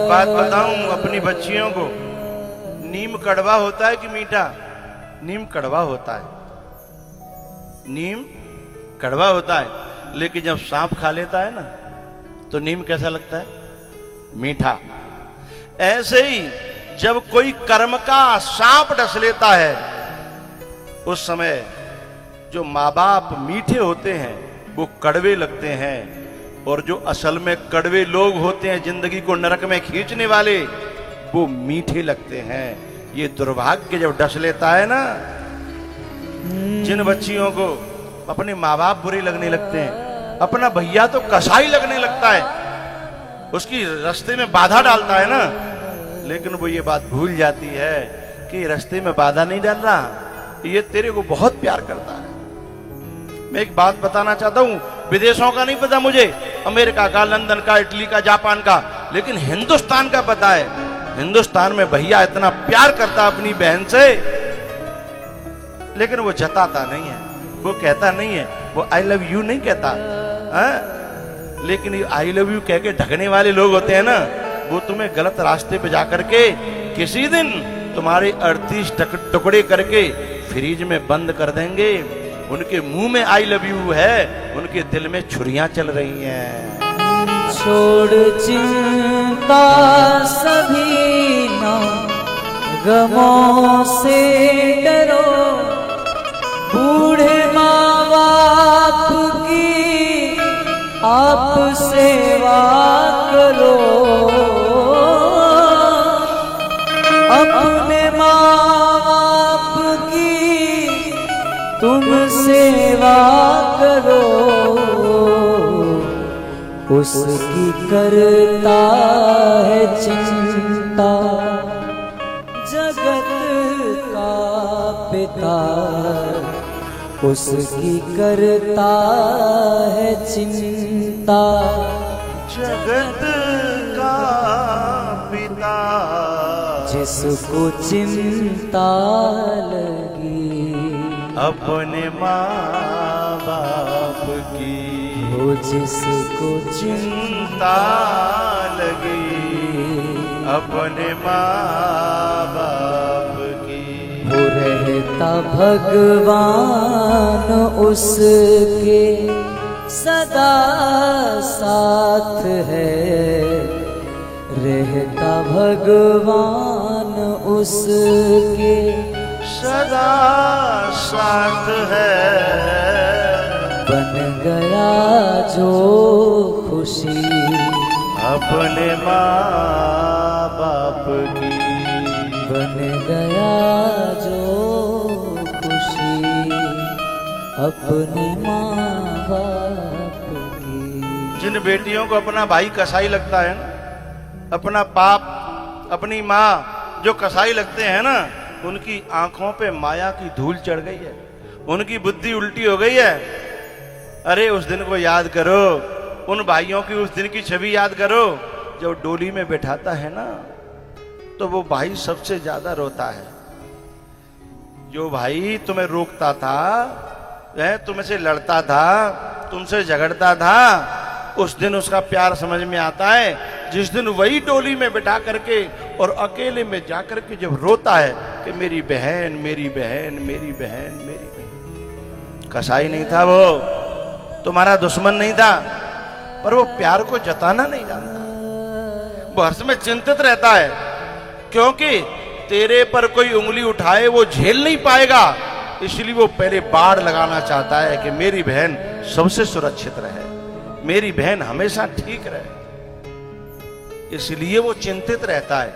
बात बताऊं अपनी बच्चियों को, नीम कड़वा होता है कि मीठा? नीम कड़वा होता है, नीम कड़वा होता है, लेकिन जब सांप खा लेता है ना तो नीम कैसा लगता है? मीठा। ऐसे ही जब कोई कर्म का सांप डस लेता है उस समय जो माँ बाप मीठे होते हैं वो कड़वे लगते हैं, और जो असल में कड़वे लोग होते हैं जिंदगी को नरक में खींचने वाले वो मीठे लगते हैं। ये दुर्भाग्य जब डस लेता है ना, जिन बच्चियों को अपने माँ बाप बुरे लगने लगते हैं, अपना भैया तो कसाई लगने लगता है, उसकी रास्ते में बाधा डालता है ना, लेकिन वो ये बात भूल जाती है कि रास्ते में बाधा नहीं डाल रहा, ये तेरे को बहुत प्यार करता है। मैं एक बात बताना चाहता हूं, विदेशों का नहीं पता मुझे, अमेरिका का, लंदन का, इटली का, जापान का, लेकिन हिंदुस्तान का पता है। हिंदुस्तान में भैया इतना प्यार करता अपनी बहन से, लेकिन वो जताता नहीं है, वो कहता नहीं है, वो आई लव यू नहीं कहता है? लेकिन ये आई लव यू कह के ढकने वाले लोग होते हैं ना, वो तुम्हें गलत रास्ते पे जाकर के किसी दिन तुम्हारे 38 टुकड़े करके फ्रिज में बंद कर देंगे। उनके मुंह में आई लव यू है, उनके दिल में छुरियां चल रही हैं। छोड़ चिंता सभी ना, गमों से डरो, बूढ़े माँ बाप की आप सेवा करो, अपने माँ बाप की तुम सेवा करो, उसकी करता है चिंता जगत का पिता, उसकी करता है चिंता जगत का पिता, जिसको चिंता लगी अपने माँ बाप की, वो जिसको चिंता लगी अपने माँ बाप की, वो रहता भगवान उसके सदा साथ है, रहता भगवान उसके सदा साथ है, बन गया जो खुशी अपने माँ बाप की, बन गया जो खुशी अपनी माँ बाप की। जिन बेटियों को अपना भाई कसाई लगता है ना, अपना बाप, अपनी माँ जो कसाई लगते हैं ना, उनकी आंखों पे माया की धूल चढ़ गई है, उनकी बुद्धि उल्टी हो गई है। अरे उस दिन को याद करो, उन भाइयों की उस दिन की छवि याद करो, जब डोली में बैठाता है ना तो वो भाई सबसे ज्यादा रोता है। जो भाई तुम्हें रोकता था, तुमसे लड़ता था, तुमसे झगड़ता था, उस दिन उसका प्यार समझ में आता है जिस दिन वही डोली में बिठा करके और अकेले में जाकर के जब रोता है कि मेरी बहन, मेरी बहन, मेरी बहन, मेरी बहन। कसाई नहीं था वो, तुम्हारा दुश्मन नहीं था, पर वो प्यार को जताना नहीं जानता। वो हर समय चिंतित रहता है, क्योंकि तेरे पर कोई उंगली उठाए वो झेल नहीं पाएगा, इसलिए वो पहले बाड़ लगाना चाहता है कि मेरी बहन सबसे सुरक्षित रहे, मेरी बहन हमेशा ठीक रहे, इसलिए वो चिंतित रहता है।